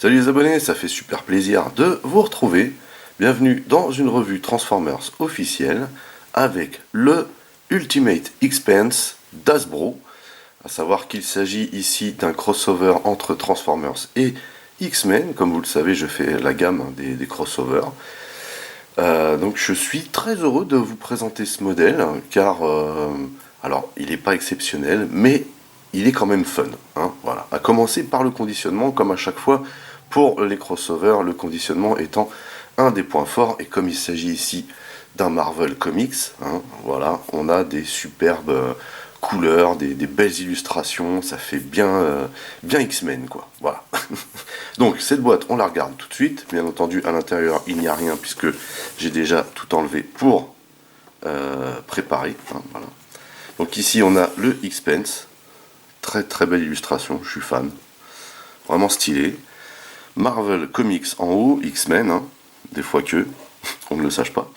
Salut les abonnés, ça fait super plaisir de vous retrouver. Bienvenue dans une revue Transformers officielle avec le Ultimate Expense d'Hasbro. À savoir qu'il s'agit ici d'un crossover entre Transformers et X-Men. Comme vous le savez, je fais la gamme des crossovers. Donc je suis très heureux de vous présenter ce modèle car alors il n'est pas exceptionnel mais il est quand même fun, hein, voilà. À commencer par le conditionnement, comme à chaque fois pour les crossovers, le conditionnement étant un des points forts. Et comme il s'agit ici d'un Marvel Comics, hein, voilà, on a des superbes couleurs, des belles illustrations, ça fait bien X-Men quoi, voilà. Donc cette boîte, on la regarde tout de suite. Bien entendu, à l'intérieur, il n'y a rien puisque j'ai déjà tout enlevé pour préparer, hein, voilà. Donc ici, on a le X-Pence. Très très belle illustration, je suis fan. Vraiment stylé. Marvel Comics en haut, X-Men, hein, des fois que, on ne le sache pas.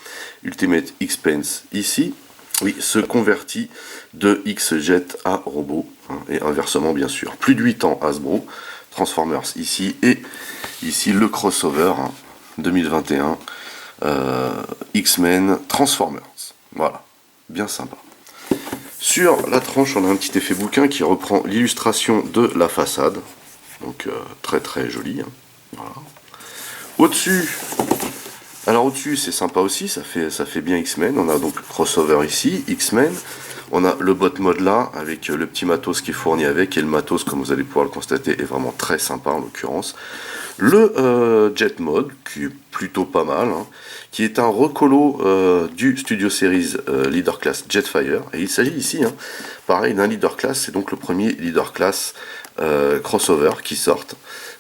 Ultimate X-Pence ici. Oui, se convertit de X-Jet à robot, hein, et inversement bien sûr. Plus de 8 ans Hasbro, Transformers ici, et ici le crossover, hein, 2021, X-Men Transformers. Voilà, bien sympa. Sur la tranche, on a un petit effet bouquin qui reprend l'illustration de la façade. Donc très très joli, hein. Voilà. Au-dessus, alors au-dessus c'est sympa aussi, ça fait bien X-Men. On a donc crossover ici, X-Men. On a le bot mode là, avec le petit matos qui est fourni avec, et le matos, comme vous allez pouvoir le constater, est vraiment très sympa en l'occurrence. Le Jet Mode, qui est plutôt pas mal, hein, qui est un recolo du Studio Series Leader Class Jetfire. Et il s'agit ici, hein, pareil, d'un Leader Class, c'est donc le premier Leader Class crossover qui sortent.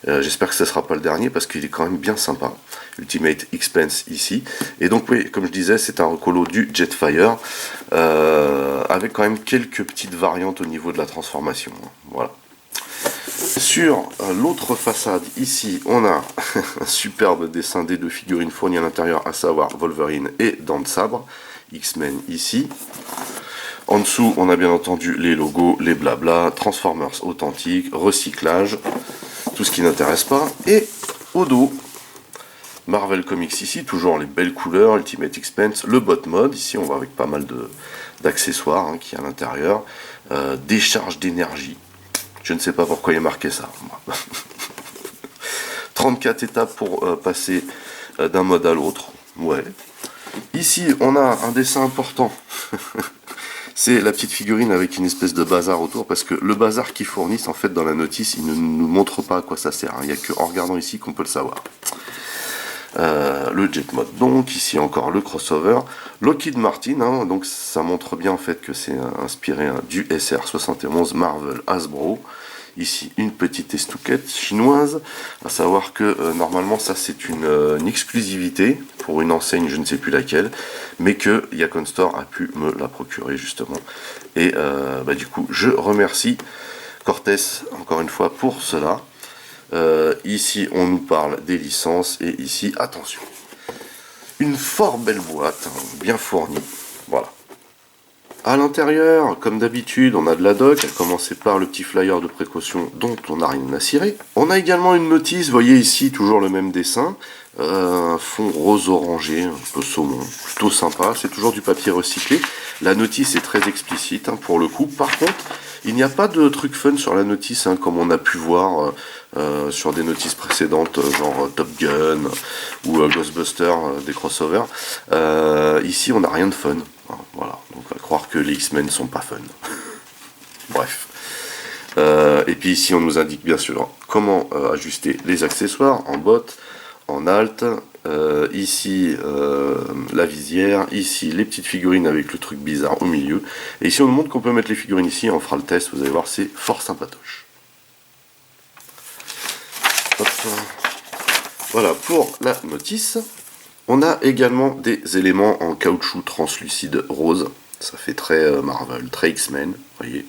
J'espère que ce ne sera pas le dernier parce qu'il est quand même bien sympa. Ultimate Expense ici. Et donc oui, comme je disais, c'est un recolo du Jetfire avec quand même quelques petites variantes au niveau de la transformation. Voilà. Sur l'autre façade, ici, on a un superbe dessin des deux figurines fournies à l'intérieur, à savoir Wolverine et Dents de Sabre. X-Men ici. En dessous, on a bien entendu les logos, les blabla, Transformers authentiques, recyclage, tout ce qui n'intéresse pas. Et au dos, Marvel Comics ici, toujours les belles couleurs, Ultimate Expense, le bot mode, ici on va avec pas mal d'accessoires, hein, qui est à l'intérieur, décharge d'énergie. Je ne sais pas pourquoi il est marqué ça. 34 étapes pour passer d'un mode à l'autre. Ouais. Ici, on a un dessin important. C'est la petite figurine avec une espèce de bazar autour, parce que le bazar qu'ils fournissent, en fait, dans la notice, ils ne nous montrent pas à quoi ça sert. Il n'y a qu'en regardant ici qu'on peut le savoir. Le Jet Mode, donc ici encore le crossover, Lockheed Martin, hein, donc ça montre bien en fait que c'est inspiré, hein, du SR-71 Marvel Hasbro. Ici une petite estouquette chinoise, à savoir que normalement ça c'est une exclusivité pour une enseigne, je ne sais plus laquelle, mais que Yakon Store a pu me la procurer justement. Et du coup je remercie Cortés encore une fois pour cela. Ici, on nous parle des licences. Et ici, attention, une fort belle boîte, hein, bien fournie. Voilà. À l'intérieur, comme d'habitude, on a de la doc, à commencer par le petit flyer de précaution dont on n'a rien à cirer. On a également une notice, vous voyez ici, toujours le même dessin, un fond rose-orangé, un peu saumon, plutôt sympa, c'est toujours du papier recyclé. La notice est très explicite, hein, pour le coup. Par contre, il n'y a pas de truc fun sur la notice, hein, comme on a pu voir sur des notices précédentes, genre Top Gun ou Ghostbusters, des crossovers. Ici, on n'a rien de fun. Hein, voilà, donc à croire que les X-Men sont pas fun. Bref. Et puis ici, on nous indique bien sûr comment ajuster les accessoires en botte, en alt. Ici, la visière. Ici, les petites figurines avec le truc bizarre au milieu. Et ici, on nous montre qu'on peut mettre les figurines ici. On fera le test. Vous allez voir, c'est fort sympatoche. Hop. Voilà pour la notice. On a également des éléments en caoutchouc translucide rose. Ça fait très Marvel, très X-Men, voyez.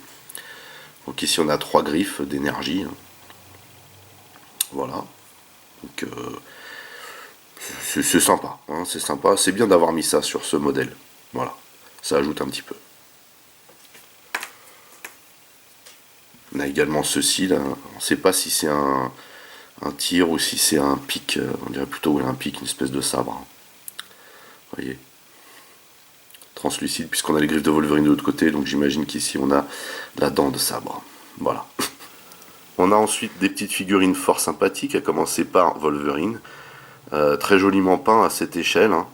Donc ici on a 3 griffes d'énergie. Voilà. Donc c'est sympa, hein, c'est sympa. C'est bien d'avoir mis ça sur ce modèle. Voilà. Ça ajoute un petit peu. On a également ceci là. On ne sait pas si c'est un un tir ou si c'est un pic, on dirait plutôt un pic, une espèce de sabre. Vous voyez, translucide puisqu'on a les griffes de Wolverine de l'autre côté, donc j'imagine qu'ici on a la dent de sabre. Voilà. On a ensuite des petites figurines fort sympathiques, à commencer par Wolverine, très joliment peint à cette échelle, hein.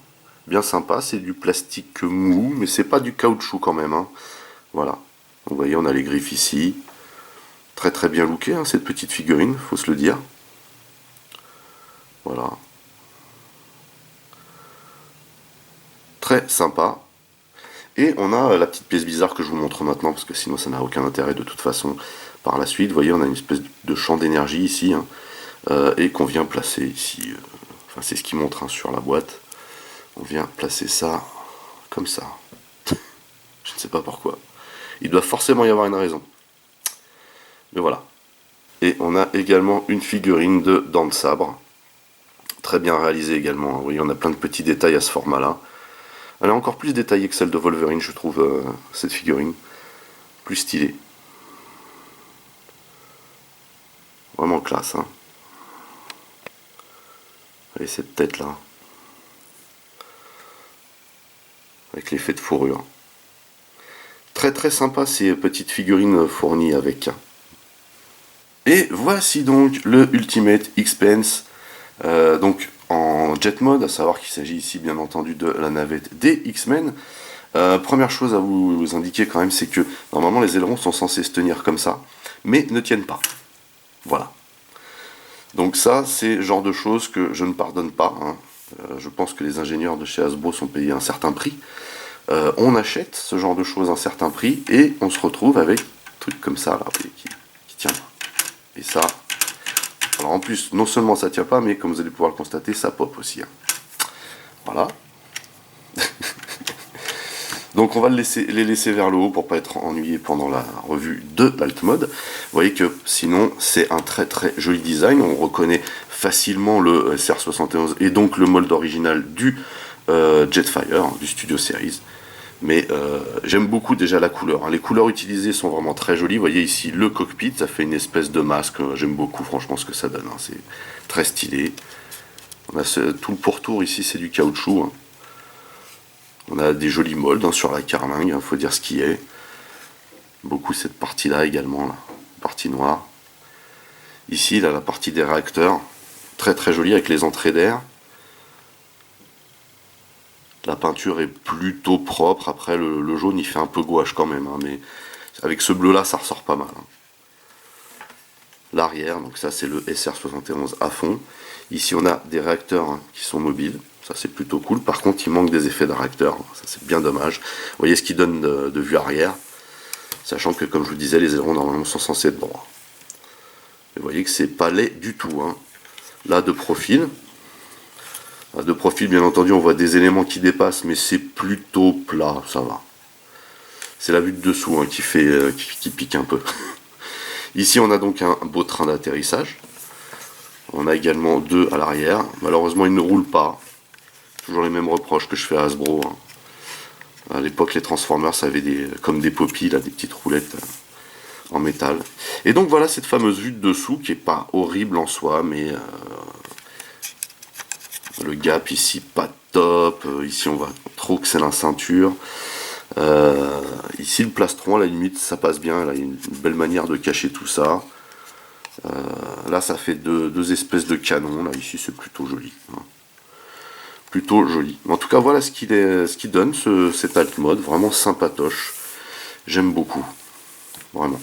Bien sympa, c'est du plastique mou, mais c'est pas du caoutchouc quand même, hein. Voilà. Donc, vous voyez, on a les griffes ici, très très bien lookée, hein, cette petite figurine, faut se le dire. Voilà. Très sympa. Et on a la petite pièce bizarre que je vous montre maintenant, parce que sinon ça n'a aucun intérêt de toute façon par la suite. Vous voyez, on a une espèce de champ d'énergie ici, hein, et qu'on vient placer ici. Enfin, c'est ce qui montre, hein, sur la boîte. On vient placer ça comme ça. Je ne sais pas pourquoi. Il doit forcément y avoir une raison. Mais voilà. Et on a également une figurine de dents de sabre. Très bien réalisée également. Vous voyez, on a plein de petits détails à ce format-là. Elle est encore plus détaillée que celle de Wolverine, je trouve, cette figurine. Plus stylée. Vraiment classe, hein. Et cette tête-là. Avec l'effet de fourrure. Très très sympa ces petites figurines fournies avec. Et voici donc le Ultimate Expense, donc en jet mode, à savoir qu'il s'agit ici bien entendu de la navette des X-Men. Première chose à vous indiquer quand même, c'est que normalement les ailerons sont censés se tenir comme ça, mais ne tiennent pas. Voilà. Donc ça, c'est le genre de choses que je ne pardonne pas, hein. Je pense que les ingénieurs de chez Hasbro sont payés un certain prix. On achète ce genre de choses à un certain prix et on se retrouve avec un truc comme ça là, qui tient pas. Et ça, alors en plus, non seulement ça tient pas, mais comme vous allez pouvoir le constater, ça pop aussi, hein. Voilà. Donc on va les laisser vers le haut pour pas être ennuyé pendant la revue de Alt Mode. Vous voyez que sinon c'est un très très joli design. On reconnaît facilement le SR71 et donc le mold original du Jetfire, du Studio Series. Mais j'aime beaucoup déjà la couleur, hein. Les couleurs utilisées sont vraiment très jolies. Vous voyez ici le cockpit, ça fait une espèce de masque. J'aime beaucoup franchement ce que ça donne, hein. C'est très stylé. On a tout le pourtour ici, c'est du caoutchouc, hein. On a des jolis molds, hein, sur la carlingue, il faut dire ce qui est. Beaucoup cette partie-là également, là, partie noire. Ici, là, la partie des réacteurs, très très jolie avec les entrées d'air. La peinture est plutôt propre. Après, le jaune, il fait un peu gouache quand même, hein, mais avec ce bleu-là, ça ressort pas mal, hein. L'arrière, donc ça, c'est le SR71 à fond. Ici, on a des réacteurs, hein, qui sont mobiles. Ça, c'est plutôt cool. Par contre, il manque des effets de réacteurs. Ça, c'est bien dommage. Vous voyez ce qui donne de vue arrière. Sachant que, comme je vous disais, les ailerons, normalement, sont censés être droits. Vous voyez que c'est pas laid du tout, hein. Là, de profil. De profil, bien entendu, on voit des éléments qui dépassent, mais c'est plutôt plat, ça va. C'est la vue de dessous, hein, qui pique un peu. Ici, on a donc un beau train d'atterrissage. On a également deux à l'arrière. Malheureusement, il ne roule pas. Toujours les mêmes reproches que je fais à Hasbro, hein. À l'époque, les Transformers avaient comme des poppies, là, des petites roulettes en métal. Et donc voilà cette fameuse vue de dessous qui est pas horrible en soi, mais le gap ici pas top. Ici on voit trop que c'est la ceinture. Ici le plastron à la limite ça passe bien, là il y a une belle manière de cacher tout ça. Là ça fait deux espèces de canons, là ici c'est plutôt joli, hein. Plutôt joli. En tout cas voilà ce qu'il donne cet alt mode, vraiment sympatoche. J'aime beaucoup, vraiment.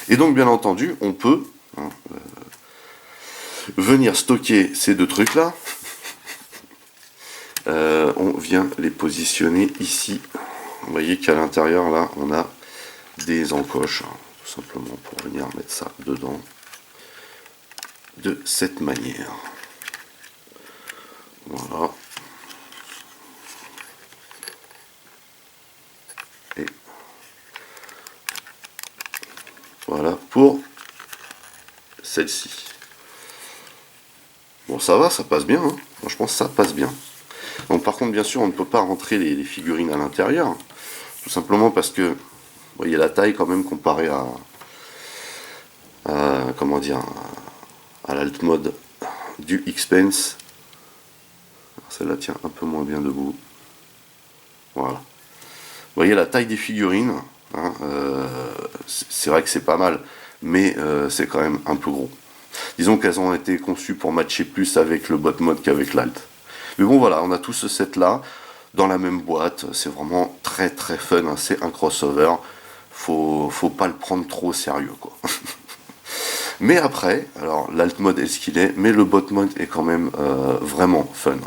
Et donc bien entendu on peut, hein, venir stocker ces deux trucs là. On vient les positionner ici. Vous voyez qu'à l'intérieur là on a des encoches, hein, tout simplement pour venir mettre ça dedans de cette manière. Voilà. Et voilà pour celle-ci. Bon ça va, ça passe bien, hein. Franchement ça passe bien. Donc par contre bien sûr on ne peut pas rentrer les figurines à l'intérieur, tout simplement parce que vous voyez la taille quand même comparée à comment dire, à l'alt mode du X-Pence. Celle-là tient un peu moins bien debout. Voilà. Vous voyez la taille des figurines, hein, c'est vrai que c'est pas mal, mais c'est quand même un peu gros. Disons qu'elles ont été conçues pour matcher plus avec le bot mode qu'avec l'alt. Mais bon voilà, on a tout ce set là dans la même boîte, c'est vraiment très très fun, hein, c'est un crossover, faut pas le prendre trop au sérieux quoi. Mais après, alors l'alt mode est ce qu'il est, mais le bot mode est quand même vraiment fun.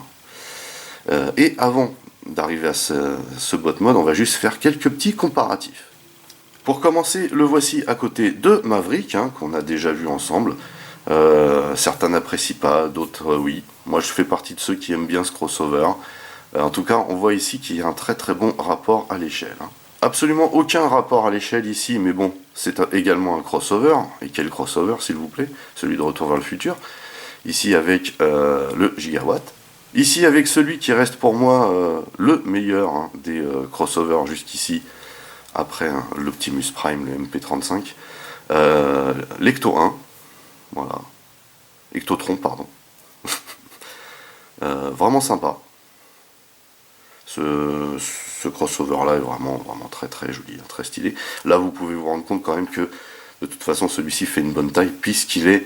Et avant d'arriver à ce bot mode, on va juste faire quelques petits comparatifs. Pour commencer, le voici à côté de Maverick, hein, qu'on a déjà vu ensemble. Certains n'apprécient pas, d'autres oui. Moi je fais partie de ceux qui aiment bien ce crossover. En tout cas, on voit ici qu'il y a un très très bon rapport à l'échelle. Hein. Absolument aucun rapport à l'échelle ici, mais bon, c'est également un crossover. Et quel crossover s'il vous plaît? Celui de Retour vers le futur. Ici avec le gigawatt. Ici avec celui qui reste pour moi le meilleur hein, des crossovers jusqu'ici, après hein, l'Optimus Prime, le MP35, l'Ecto 1, voilà, Ectotron pardon, vraiment sympa. Ce crossover là est vraiment très très joli, très stylé. Là vous pouvez vous rendre compte quand même que de toute façon celui-ci fait une bonne taille puisqu'il est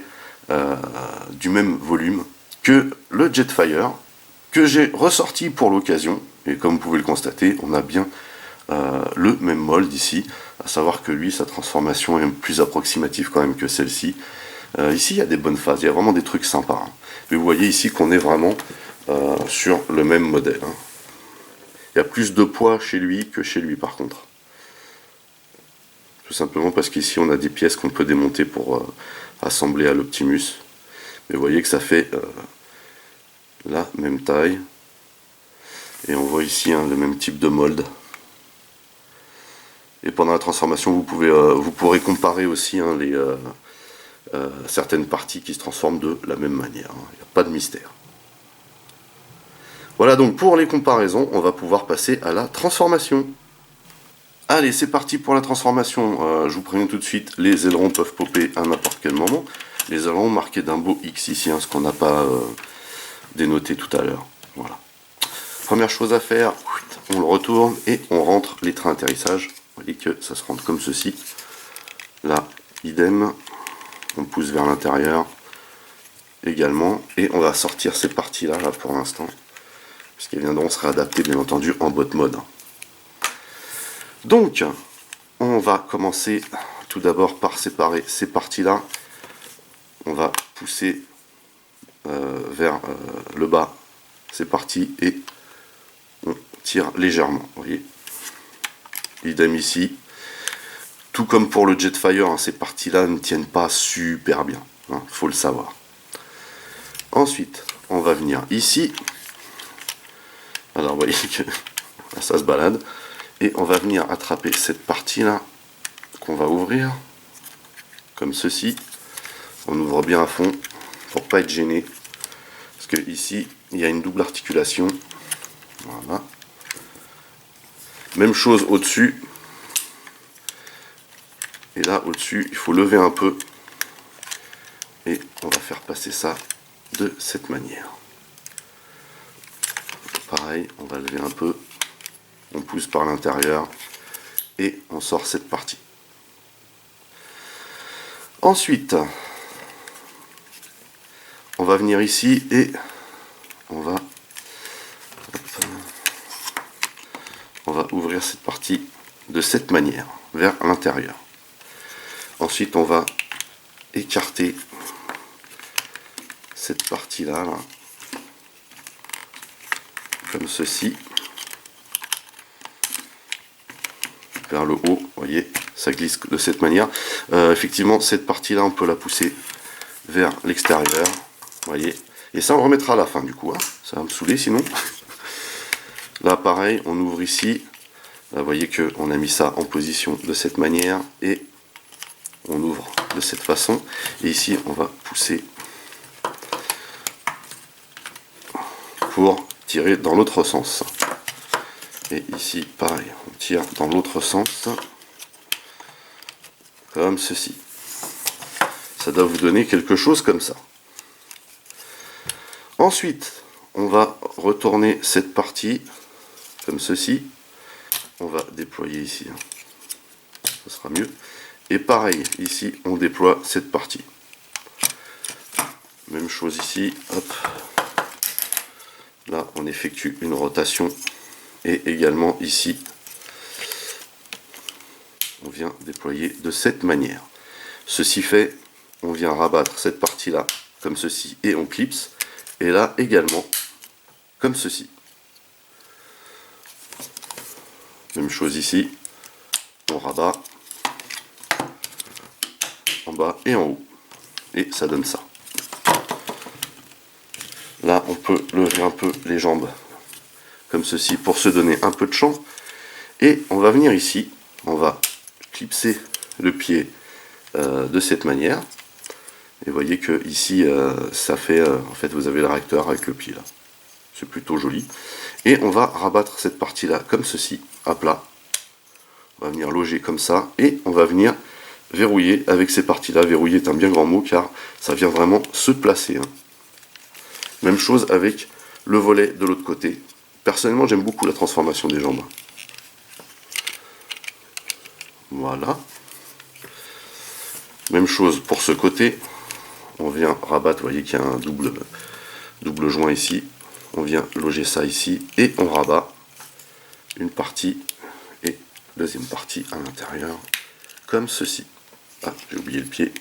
du même volume que le Jetfire, que j'ai ressorti pour l'occasion, et comme vous pouvez le constater, on a bien le même mold ici, à savoir que lui, sa transformation est plus approximative quand même que celle-ci. Ici, il y a des bonnes phases, il y a vraiment des trucs sympas. Hein. Mais vous voyez ici qu'on est vraiment sur le même modèle. Hein. Il y a plus de poids chez lui que chez lui par contre. Tout simplement parce qu'ici, on a des pièces qu'on peut démonter pour assembler à l'Optimus. Mais vous voyez que ça fait la même taille. Et on voit ici hein, le même type de mold. Et pendant la transformation, vous pourrez comparer aussi hein, certaines parties qui se transforment de la même manière. Il n'y a pas de mystère. Voilà donc pour les comparaisons, on va pouvoir passer à la transformation. Allez, c'est parti pour la transformation. Je vous préviens tout de suite, les ailerons peuvent popper à n'importe quel moment. Les ailerons marqués d'un beau X ici, hein, ce qu'on n'a pas dénoté tout à l'heure. Voilà. Première chose à faire, on le retourne et on rentre les trains d'atterrissage. Vous voyez que ça se rentre comme ceci. Là, idem. On pousse vers l'intérieur également. Et on va sortir ces parties-là là, pour l'instant. Puisqu'elles viendront se réadapter bien entendu en bot mode. Donc, on va commencer tout d'abord par séparer ces parties-là. On va pousser vers le bas ces parties et on tire légèrement. Vous voyez. Idem ici. Tout comme pour le Jetfire, hein, ces parties-là ne tiennent pas super bien. Hein, faut le savoir. Ensuite, on va venir ici. Alors, vous voyez que là, ça se balade. Et on va venir attraper cette partie-là qu'on va ouvrir. Comme ceci. On ouvre bien à fond pour pas être gêné. Parce que ici, il y a une double articulation. Voilà. Même chose au-dessus. Et là, au-dessus, il faut lever un peu. Et on va faire passer ça de cette manière. Pareil, on va lever un peu. On pousse par l'intérieur. Et on sort cette partie. Ensuite, on va venir ici et on va ouvrir cette partie de cette manière, vers l'intérieur. Ensuite, on va écarter cette partie-là, là, comme ceci, vers le haut. Vous voyez, ça glisse de cette manière. Effectivement, cette partie-là, on peut la pousser vers l'extérieur. Vous voyez. Et ça, on le remettra à la fin, du coup. Hein. Ça va me saouler, sinon. Là, pareil, on ouvre ici. Là, vous voyez qu'on a mis ça en position de cette manière. Et on ouvre de cette façon. Et ici, on va pousser pour tirer dans l'autre sens. Et ici, pareil, on tire dans l'autre sens. Comme ceci. Ça doit vous donner quelque chose comme ça. Ensuite, on va retourner cette partie comme ceci. On va déployer ici, ça sera mieux. Et pareil, ici, on déploie cette partie. Même chose ici, hop. Là, on effectue une rotation. Et également ici, on vient déployer de cette manière. Ceci fait, on vient rabattre cette partie-là comme ceci et on clipse. Et là également, comme ceci. Même chose ici, on rabat en bas et en haut. Et ça donne ça. Là, on peut lever un peu les jambes comme ceci pour se donner un peu de champ. Et on va venir ici, on va clipser le pied de cette manière. Et vous voyez que ici, ça fait, en fait, vous avez le réacteur avec le pied là. C'est plutôt joli. Et on va rabattre cette partie-là comme ceci, à plat. On va venir loger comme ça et on va venir verrouiller avec ces parties-là. Verrouiller est un bien grand mot car ça vient vraiment se placer. Hein. Même chose avec le volet de l'autre côté. Personnellement, j'aime beaucoup la transformation des jambes. Voilà. Même chose pour ce côté. On vient rabattre, vous voyez qu'il y a un double joint ici. On vient loger ça ici et on rabat une partie et deuxième partie à l'intérieur comme ceci. Ah, j'ai oublié le pied.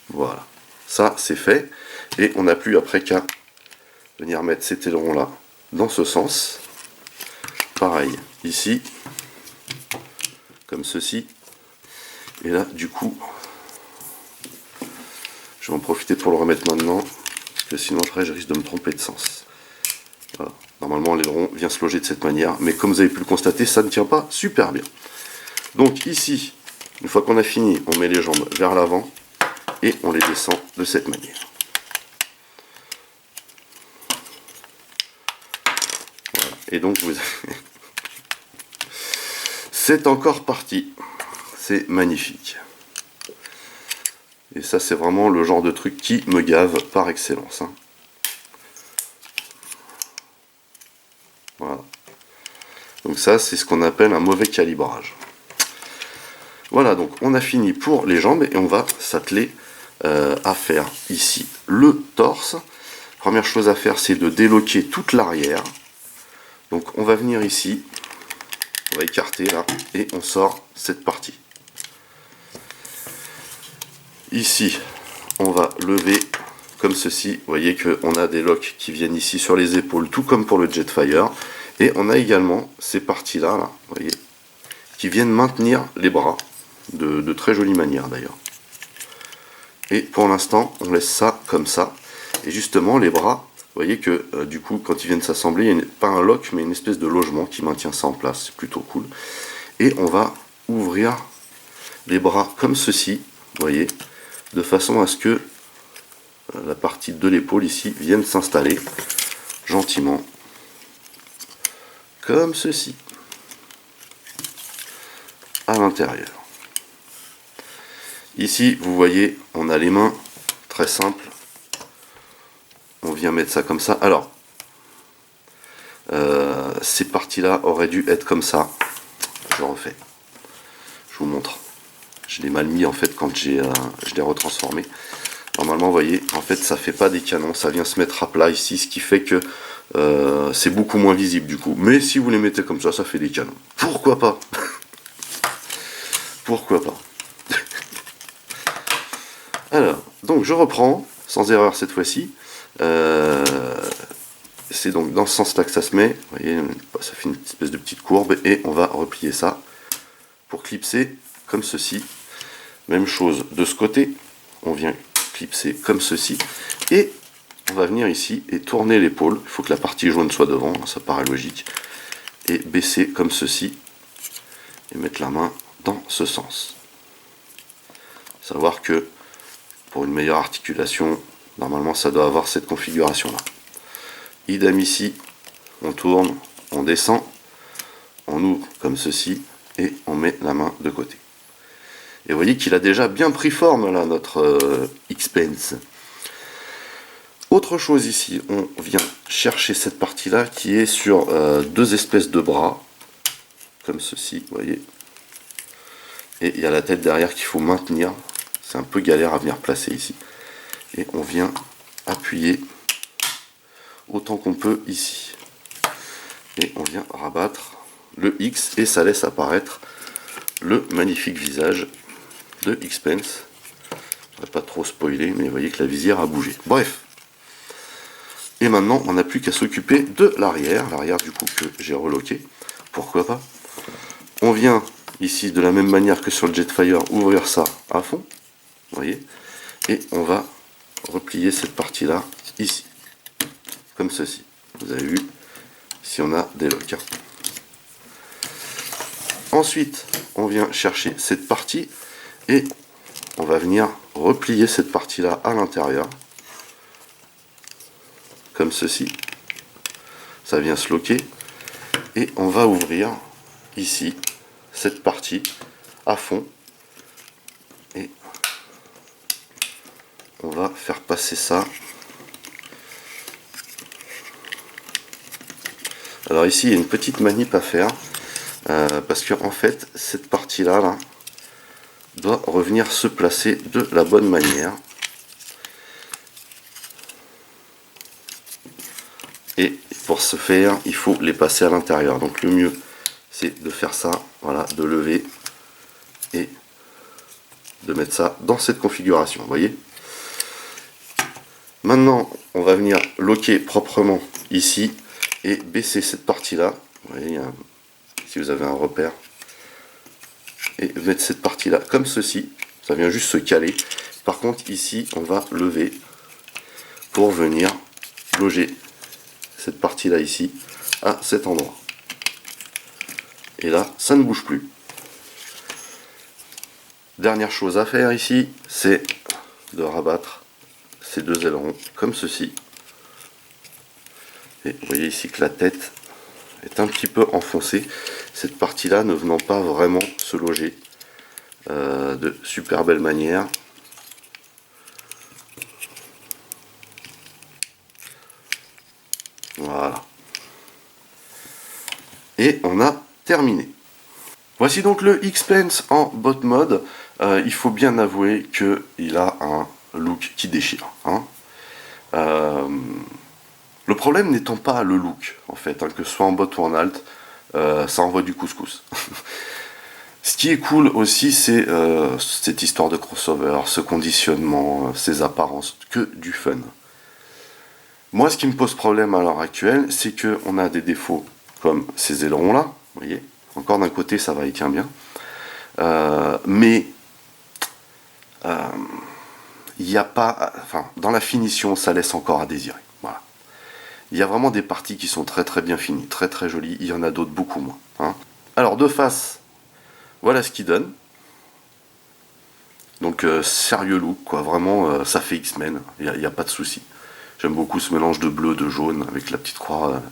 Voilà, ça c'est fait et on n'a plus après qu'à venir mettre cet aileron là dans ce sens. Pareil ici, comme ceci. Et là du coup, je vais en profiter pour le remettre maintenant. Que sinon après je risque de me tromper de sens. Voilà. Normalement l'aileron vient se loger de cette manière, mais comme vous avez pu le constater, ça ne tient pas super bien. Donc ici, une fois qu'on a fini, on met les jambes vers l'avant et on les descend de cette manière. Voilà. Et donc vous avez... c'est encore parti. C'est magnifique. Et ça, c'est vraiment le genre de truc qui me gave par excellence. Hein. Voilà. Donc ça, c'est ce qu'on appelle un mauvais calibrage. Voilà, donc on a fini pour les jambes et on va s'atteler à faire ici le torse. Première chose à faire, c'est de déloquer toute l'arrière. Donc on va venir ici, on va écarter là, et on sort cette partie. Ici, on va lever comme ceci. Vous voyez qu'on a des locks qui viennent ici sur les épaules, tout comme pour le Jetfire. Et on a également ces parties-là, là, vous voyez, qui viennent maintenir les bras, de très jolie manière d'ailleurs. Et pour l'instant, on laisse ça comme ça. Et justement, les bras, vous voyez que du coup, quand ils viennent s'assembler, il n'y a pas un lock, mais une espèce de logement qui maintient ça en place. C'est plutôt cool. Et on va ouvrir les bras comme ceci, vous voyez, de façon à ce que la partie de l'épaule ici vienne s'installer gentiment, comme ceci, à l'intérieur. Ici, vous voyez, on a les mains, très simple. On vient mettre ça comme ça. Alors, ces parties-là auraient dû être comme ça. Je refais. Je vous montre. Je l'ai mal mis en fait quand je l'ai retransformé. Normalement, vous voyez, en fait, ça fait pas des canons, ça vient se mettre à plat ici, ce qui fait que c'est beaucoup moins visible du coup. Mais si vous les mettez comme ça fait des canons. Pourquoi pas? Pourquoi pas? Alors, donc je reprends, sans erreur cette fois-ci. C'est donc dans ce sens-là que ça se met. Vous voyez, ça fait une espèce de petite courbe et on va replier ça pour clipser comme ceci. Même chose de ce côté, on vient clipser comme ceci et on va venir ici et tourner l'épaule. Il faut que la partie jaune soit devant, ça paraît logique. Et baisser comme ceci et mettre la main dans ce sens. Savoir que pour une meilleure articulation, normalement ça doit avoir cette configuration là. Idem ici, on tourne, on descend, on ouvre comme ceci et on met la main de côté. Et vous voyez qu'il a déjà bien pris forme là, notre X-Pence. Autre chose ici, on vient chercher cette partie-là qui est sur deux espèces de bras, comme ceci, vous voyez. Et il y a la tête derrière qu'il faut maintenir. C'est un peu galère à venir placer ici. Et on vient appuyer autant qu'on peut ici. Et on vient rabattre le X et ça laisse apparaître le magnifique visage de X-Pence. Je ne vais pas trop spoiler, mais vous voyez que la visière a bougé. Bref. Et maintenant, on n'a plus qu'à s'occuper de l'arrière. L'arrière, du coup, que j'ai reloqué. Pourquoi pas. On vient ici, de la même manière que sur le Jetfire, ouvrir ça à fond. Vous voyez. Et on va replier cette partie-là ici. Comme ceci. Vous avez vu, si on a des locs. Ensuite, on vient chercher cette partie et on va venir replier cette partie-là à l'intérieur. Comme ceci. Ça vient se loquer. Et on va ouvrir ici cette partie à fond. Et on va faire passer ça. Alors ici, il y a une petite manip à faire. Parce que en fait, cette partie-là doit revenir se placer de la bonne manière. Et pour ce faire, il faut les passer à l'intérieur. Donc le mieux, c'est de faire ça, voilà, de lever et de mettre ça dans cette configuration, vous voyez. Maintenant, on va venir loquer proprement ici et baisser cette partie-là. Vous voyez, si vous avez un repère. Et mettre cette partie-là comme ceci. Ça vient juste se caler. Par contre, ici, on va lever pour venir loger cette partie-là ici à cet endroit. Et là, ça ne bouge plus. Dernière chose à faire ici, c'est de rabattre ces deux ailerons comme ceci. Et vous voyez ici que la tête est un petit peu enfoncée. Cette partie-là ne venant pas vraiment se loger de super belle manière. Voilà. Et on a terminé. Voici donc le X-Pence en bot mode. Il faut bien avouer qu'il a un look qui déchire. Hein. Le problème n'étant pas le look, en fait, hein, que ce soit en bot ou en alt, ça envoie du couscous. Ce qui est cool aussi, c'est cette histoire de crossover, ce conditionnement, ces apparences, que du fun. Moi, ce qui me pose problème à l'heure actuelle, c'est qu'on a des défauts comme ces ailerons-là, vous voyez, encore d'un côté, ça va, il tient bien, mais il n'y a pas, enfin, dans la finition, ça laisse encore à désirer. Voilà. Il y a vraiment des parties qui sont très très bien finies, très très jolies, il y en a d'autres beaucoup moins. Hein. Alors, de face, voilà ce qu'il donne. Donc, sérieux look, quoi, vraiment, ça fait X-Men, il n'y a pas de souci. J'aime beaucoup ce mélange de bleu, de jaune, avec la petite croix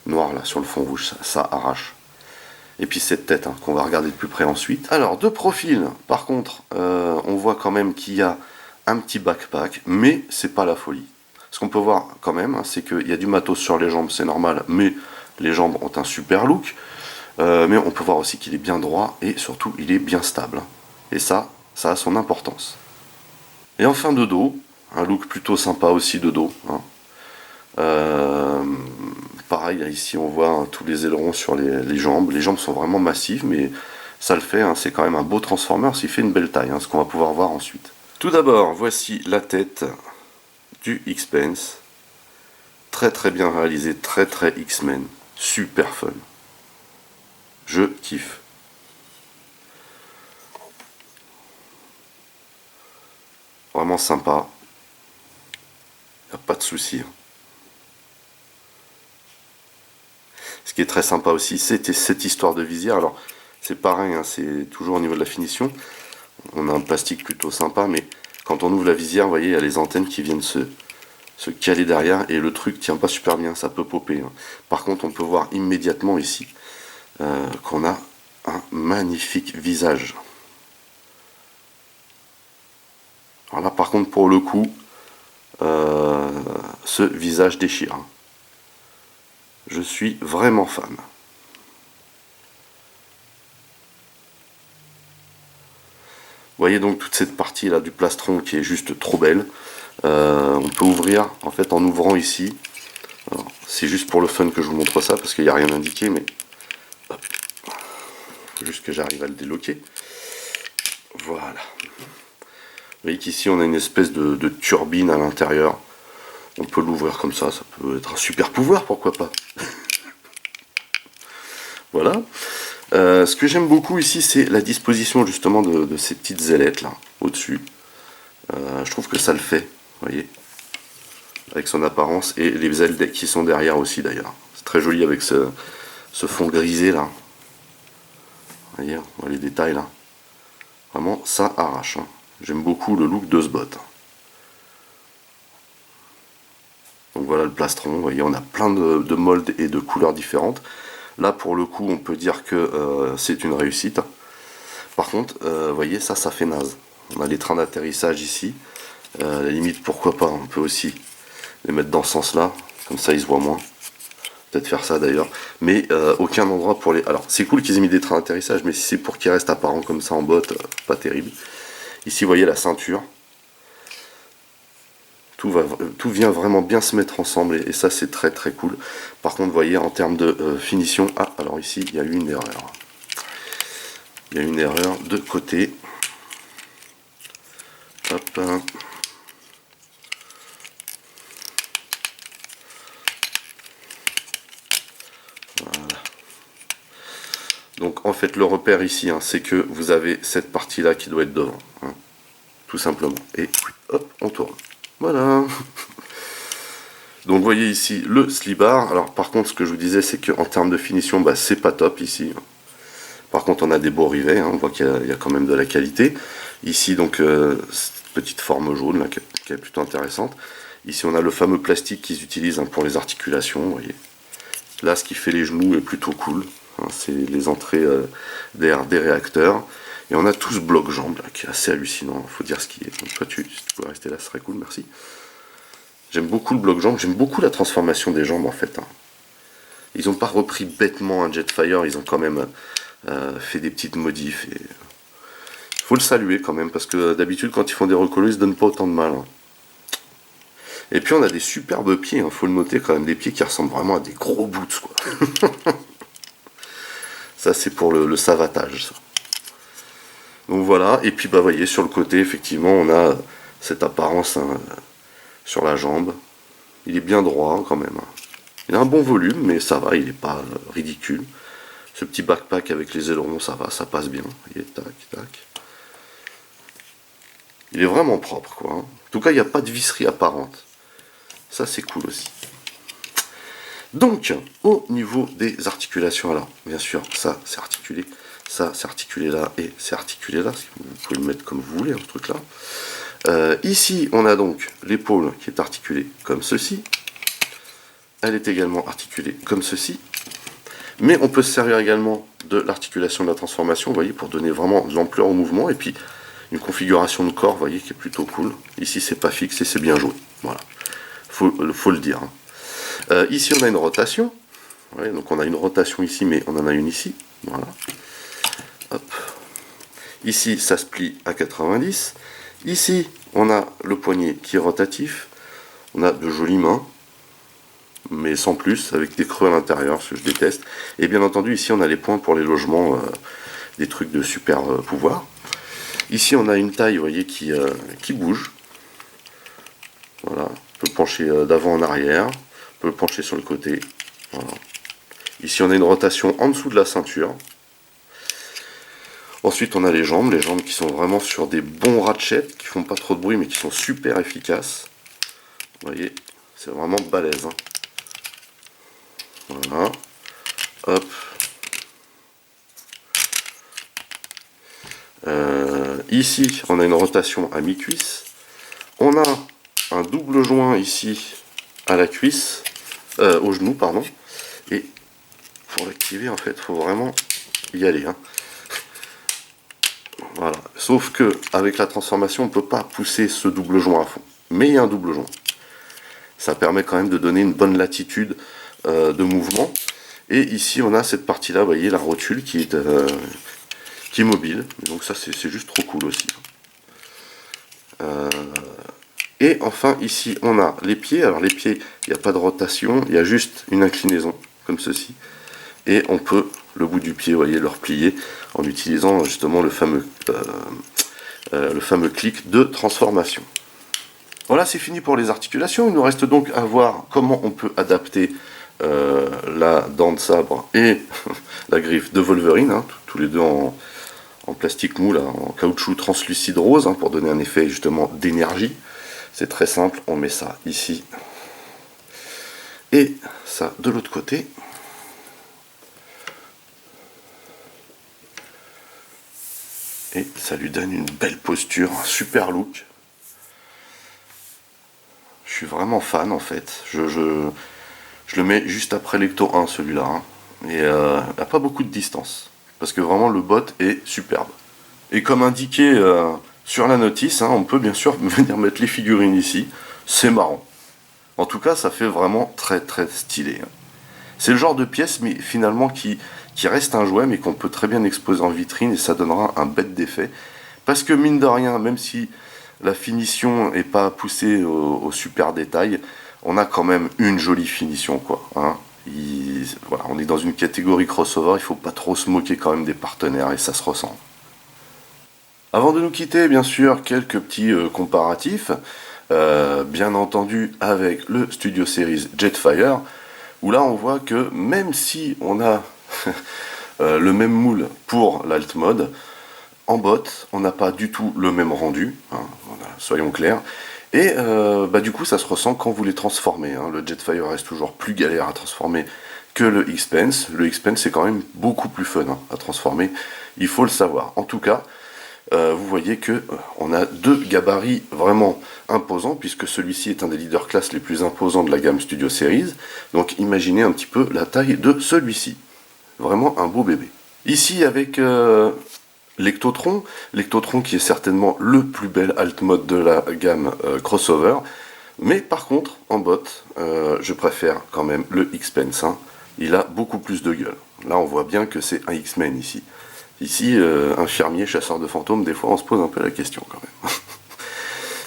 noire là sur le fond rouge, ça arrache. Et puis cette tête hein, qu'on va regarder de plus près ensuite. Alors de profil, par contre, on voit quand même qu'il y a un petit backpack, mais c'est pas la folie. Ce qu'on peut voir quand même, hein, c'est qu'il y a du matos sur les jambes, c'est normal, mais les jambes ont un super look. Mais on peut voir aussi qu'il est bien droit et surtout il est bien stable. Et ça a son importance. Et enfin de dos, un look plutôt sympa aussi de dos. Hein. Pareil, ici on voit hein, tous les ailerons sur les jambes. Les jambes sont vraiment massives, mais ça le fait. Hein, c'est quand même un beau Transformers, il fait une belle taille, hein, ce qu'on va pouvoir voir ensuite. Tout d'abord, voici la tête du X-Pence. Très très bien réalisé, très très X-Men. Super fun. Je kiffe. Vraiment sympa. Y a pas de souci. Ce qui est très sympa aussi, c'était cette histoire de visière. Alors, c'est pareil, hein, c'est toujours au niveau de la finition. On a un plastique plutôt sympa, mais quand on ouvre la visière, vous voyez, il y a les antennes qui viennent se caler derrière et le truc tient pas super bien, ça peut popper. Hein. Par contre, on peut voir immédiatement ici qu'on a un magnifique visage. Alors là, par contre, pour le coup, ce visage déchire. Je suis vraiment fan. Vous voyez donc toute cette partie là du plastron qui est juste trop belle. On peut ouvrir en fait en ouvrant ici. C'est juste pour le fun que je vous montre ça parce qu'il n'y a rien indiqué, mais hop. Faut juste que j'arrive à le déloquer. Voilà. Vous voyez qu'ici on a une espèce de turbine à l'intérieur. On peut l'ouvrir comme ça peut être un super pouvoir, pourquoi pas. Voilà. Ce que j'aime beaucoup ici, c'est la disposition justement de ces petites ailettes là, au-dessus. Je trouve que ça le fait, vous voyez, avec son apparence, et les ailes qui sont derrière aussi d'ailleurs. C'est très joli avec ce fond grisé là. Vous voyez, on voit les détails là. Vraiment, ça arrache. Hein. J'aime beaucoup le look de ce bot. Donc voilà le plastron, vous voyez, on a plein de moldes et de couleurs différentes. Là, pour le coup, on peut dire que c'est une réussite. Par contre, vous voyez, ça fait naze. On a les trains d'atterrissage ici. À la limite, pourquoi pas, on peut aussi les mettre dans ce sens-là. Comme ça, ils se voient moins. Peut-être faire ça d'ailleurs. Mais aucun endroit pour les... Alors, c'est cool qu'ils aient mis des trains d'atterrissage, mais si c'est pour qu'ils restent apparents comme ça en botte, pas terrible. Ici, vous voyez la ceinture. Tout vient vraiment bien se mettre ensemble et ça c'est très très cool. Par contre, vous voyez, en termes de finition, alors ici il y a eu une erreur. Il y a une erreur de côté. Hop. Voilà. Donc en fait le repère ici, hein, c'est que vous avez cette partie là qui doit être devant. Hein, tout simplement. Et hop, on tourne. Voilà. Donc vous voyez ici le slibar. Alors par contre ce que je vous disais c'est qu'en termes de finition bah, c'est pas top ici. Par contre on a des beaux rivets, hein, on voit qu'il y a quand même de la qualité. Ici donc cette petite forme jaune là, qui est plutôt intéressante. Ici on a le fameux plastique qu'ils utilisent hein, pour les articulations. Vous voyez. Là ce qui fait les genoux est plutôt cool. Hein, c'est les entrées d'air des réacteurs. Et on a tout ce bloc jambe là, qui est assez hallucinant, il faut dire ce qui est. Donc toi si tu peux rester là ce serait cool, merci. J'aime beaucoup le bloc jambe, j'aime beaucoup la transformation des jambes en fait. Hein. Ils n'ont pas repris bêtement un Jetfire, ils ont quand même fait des petites modifs. Et... faut le saluer quand même, parce que d'habitude quand ils font des recolos, ils se donnent pas autant de mal. Hein. Et puis on a des superbes pieds, hein, faut le noter quand même, des pieds qui ressemblent vraiment à des gros boots. Quoi. Ça c'est pour le savatage. Ça. Donc voilà, et puis bah voyez sur le côté, effectivement, on a cette apparence... Hein, sur la jambe. Il est bien droit quand même. Il a un bon volume, mais ça va, il n'est pas ridicule. Ce petit backpack avec les ailerons, ça va, ça passe bien. Vous voyez, tac, tac. Il est vraiment propre, quoi. En tout cas, il n'y a pas de visserie apparente. Ça, c'est cool aussi. Donc, au niveau des articulations, alors, bien sûr, ça, c'est articulé. Ça, c'est articulé là et c'est articulé là. Vous pouvez le mettre comme vous voulez, ce truc-là. Ici, on a donc l'épaule qui est articulée comme ceci. Elle est également articulée comme ceci. Mais on peut se servir également de l'articulation de la transformation, vous voyez, pour donner vraiment de l'ampleur au mouvement. Et puis, une configuration de corps, vous voyez, qui est plutôt cool. Ici, c'est pas fixe et c'est bien joué. Voilà. Faut le dire. Hein. Ici, on a une rotation. Ouais, donc, on a une rotation ici, mais on en a une ici. Voilà. Hop. Ici, ça se plie à 90. Ici, on a le poignet qui est rotatif. On a de jolies mains, mais sans plus, avec des creux à l'intérieur, ce que je déteste. Et bien entendu, ici, on a les points pour les logements, des trucs de super pouvoir. Ici, on a une taille, vous voyez, qui bouge. Voilà. On peut le pencher d'avant en arrière. On peut le pencher sur le côté. Voilà. Ici, on a une rotation en dessous de la ceinture. Ensuite, on a les jambes qui sont vraiment sur des bons ratchets, qui font pas trop de bruit, mais qui sont super efficaces. Vous voyez, c'est vraiment balèze. Hein. Voilà. Hop. Ici, on a une rotation à mi-cuisse. On a un double joint ici à la cuisse, au genou, pardon. Et pour l'activer, en fait, il faut vraiment y aller. Hein. Voilà. Sauf que avec la transformation, on ne peut pas pousser ce double joint à fond. Mais il y a un double joint. Ça permet quand même de donner une bonne latitude de mouvement. Et ici, on a cette partie-là, vous voyez, la rotule qui est mobile. Donc ça, c'est juste trop cool aussi. Et enfin, ici, on a les pieds. Alors les pieds, il n'y a pas de rotation, il y a juste une inclinaison, comme ceci. Et on peut, le bout du pied, vous voyez, le replier en utilisant justement le fameux clic de transformation. Voilà, c'est fini pour les articulations. Il nous reste donc à voir comment on peut adapter la dent de sabre et la griffe de Wolverine, hein, tous les deux en plastique mou, là, en caoutchouc translucide rose, hein, pour donner un effet justement d'énergie. C'est très simple, on met ça ici et ça de l'autre côté. Et ça lui donne une belle posture, un super look. Je suis vraiment fan en fait. Je le mets juste après l'Ecto 1 celui-là. Hein. Et il n'y a pas beaucoup de distance. Parce que vraiment le bot est superbe. Et comme indiqué sur la notice, hein, on peut bien sûr venir mettre les figurines ici. C'est marrant. En tout cas, ça fait vraiment très très stylé. Hein. C'est le genre de pièce mais finalement qui reste un jouet mais qu'on peut très bien exposer en vitrine et ça donnera un bête d'effet. Parce que mine de rien, même si la finition n'est pas poussée au super détail, on a quand même une jolie finition quoi. Hein. Voilà, on est dans une catégorie crossover, il ne faut pas trop se moquer quand même des partenaires et ça se ressent. Avant de nous quitter, bien sûr, quelques petits comparatifs, bien entendu avec le Studio Series Jetfire, où là on voit que même si on a le même moule pour l'alt mode, en botte, on n'a pas du tout le même rendu, hein, voilà, soyons clairs, et du coup ça se ressent quand vous les transformez. Hein. Le Jetfire reste toujours plus galère à transformer que le X-Pence. Le X-Pence c'est quand même beaucoup plus fun hein, à transformer, il faut le savoir. En tout cas, vous voyez que on a deux gabarits vraiment imposants, puisque celui-ci est un des leader class les plus imposants de la gamme Studio Series. Donc imaginez un petit peu la taille de celui-ci. Vraiment un beau bébé. Ici avec l'Ectotron qui est certainement le plus bel alt mode de la gamme crossover. Mais par contre, en botte, je préfère quand même le X-Pence. Hein. Il a beaucoup plus de gueule. Là, on voit bien que c'est un X-Men ici. Ici, infirmier, chasseur de fantômes, des fois on se pose un peu la question quand même.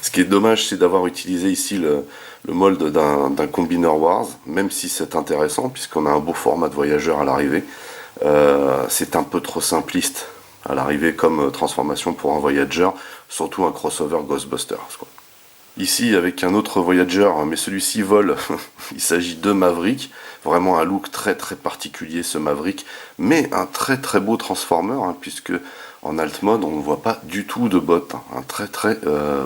Ce qui est dommage, c'est d'avoir utilisé ici le mold d'un Combiner Wars, même si c'est intéressant, puisqu'on a un beau format de voyageur à l'arrivée. C'est un peu trop simpliste à l'arrivée comme transformation pour un Voyager, surtout un crossover Ghostbusters. Quoi. Ici, avec un autre Voyager, mais celui-ci vole, il s'agit de Maverick. Vraiment un look très très particulier ce Maverick, mais un très très beau Transformer, hein, puisque en alt mode on ne voit pas du tout de bottes. Hein, un très très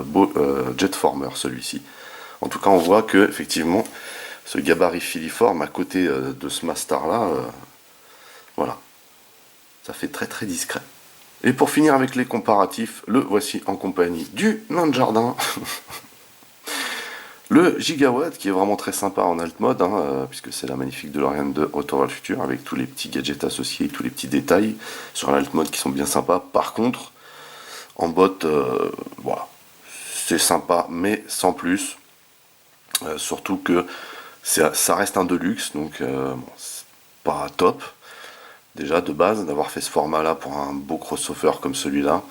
beau Jetformer celui-ci. En tout cas, on voit que effectivement ce gabarit filiforme à côté de ce Mastar là, voilà, ça fait très très discret. Et pour finir avec les comparatifs, le voici en compagnie du nain de jardin. Le Gigawatt qui est vraiment très sympa en alt mode, hein, puisque c'est la magnifique DeLorean de Retour vers le futur, avec tous les petits gadgets associés, tous les petits détails sur l'alt mode qui sont bien sympas. Par contre, en botte, voilà, c'est sympa, mais sans plus. Surtout que ça reste un deluxe, donc bon, c'est pas top. Déjà de base, d'avoir fait ce format-là pour un beau crossover comme celui-là.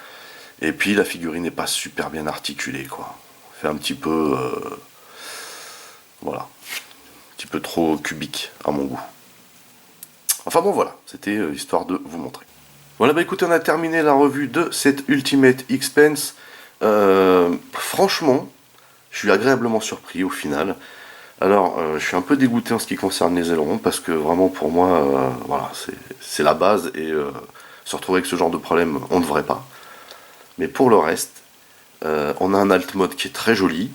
Et puis la figurine n'est pas super bien articulée, quoi. Fait un petit peu... voilà. Un petit peu trop cubique à mon goût. Enfin bon voilà, c'était histoire de vous montrer. Voilà, bah écoutez, on a terminé la revue de cette Ultimate X-Pence. Franchement, je suis agréablement surpris au final. Alors, je suis un peu dégoûté en ce qui concerne les ailerons, parce que vraiment pour moi, voilà, c'est la base, et se retrouver avec ce genre de problème, on ne devrait pas. Mais pour le reste, on a un alt mode qui est très joli,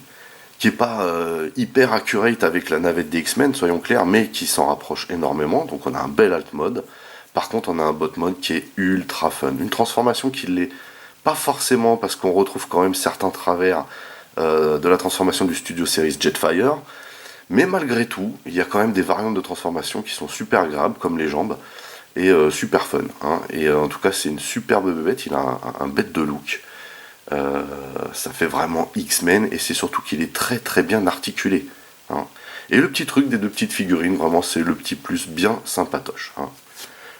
qui n'est pas hyper accurate avec la navette des X-Men, soyons clairs, mais qui s'en rapproche énormément, donc on a un bel alt mode. Par contre, on a un bot mode qui est ultra fun, une transformation qui l'est pas forcément, parce qu'on retrouve quand même certains travers de la transformation du Studio Series Jetfire, mais malgré tout, il y a quand même des variantes de transformation qui sont super agréables, comme les jambes, et super fun. Hein. Et en tout cas, c'est une superbe bébête, il a un bête de look. Ça fait vraiment X-Men, et c'est surtout qu'il est très très bien articulé. hein. Et le petit truc des 2 petites figurines, vraiment c'est le petit plus bien sympatoche, hein.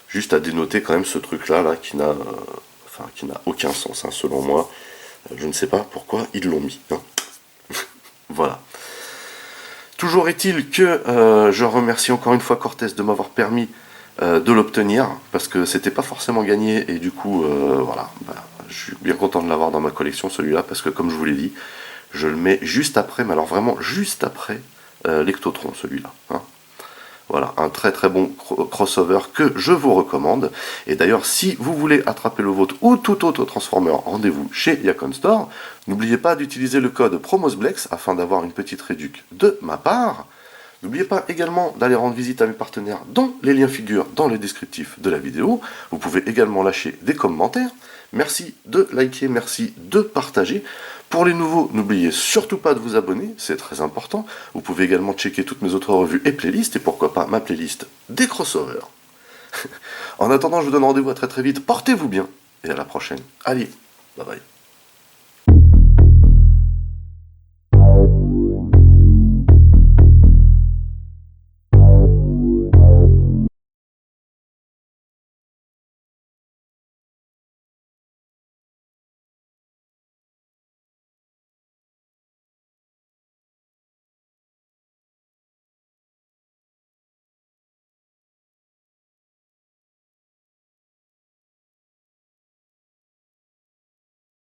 Juste à dénoter quand même ce truc-là, là, qui n'a aucun sens, hein, selon moi. Je ne sais pas pourquoi ils l'ont mis, hein. Voilà. Toujours est-il que je remercie encore une fois Cortez de m'avoir permis de l'obtenir, parce que c'était pas forcément gagné, et du coup, voilà, je suis bien content de l'avoir dans ma collection, celui-là, parce que comme je vous l'ai dit, je le mets juste après, mais alors vraiment juste après l'Ectotron, celui-là, hein. Voilà, un très très bon crossover que je vous recommande. Et d'ailleurs, si vous voulez attraper le vôtre ou tout autre Transformer, rendez-vous chez Yacon Store. N'oubliez pas d'utiliser le code PROMOSBLEX afin d'avoir une petite réduc de ma part. N'oubliez pas également d'aller rendre visite à mes partenaires dont les liens figurent dans le descriptif de la vidéo. Vous pouvez également lâcher des commentaires. Merci de liker, merci de partager. Pour les nouveaux, n'oubliez surtout pas de vous abonner, c'est très important. Vous pouvez également checker toutes mes autres revues et playlists, et pourquoi pas ma playlist des crossovers. En attendant, je vous donne rendez-vous à très très vite. Portez-vous bien, et à la prochaine. Allez, bye bye.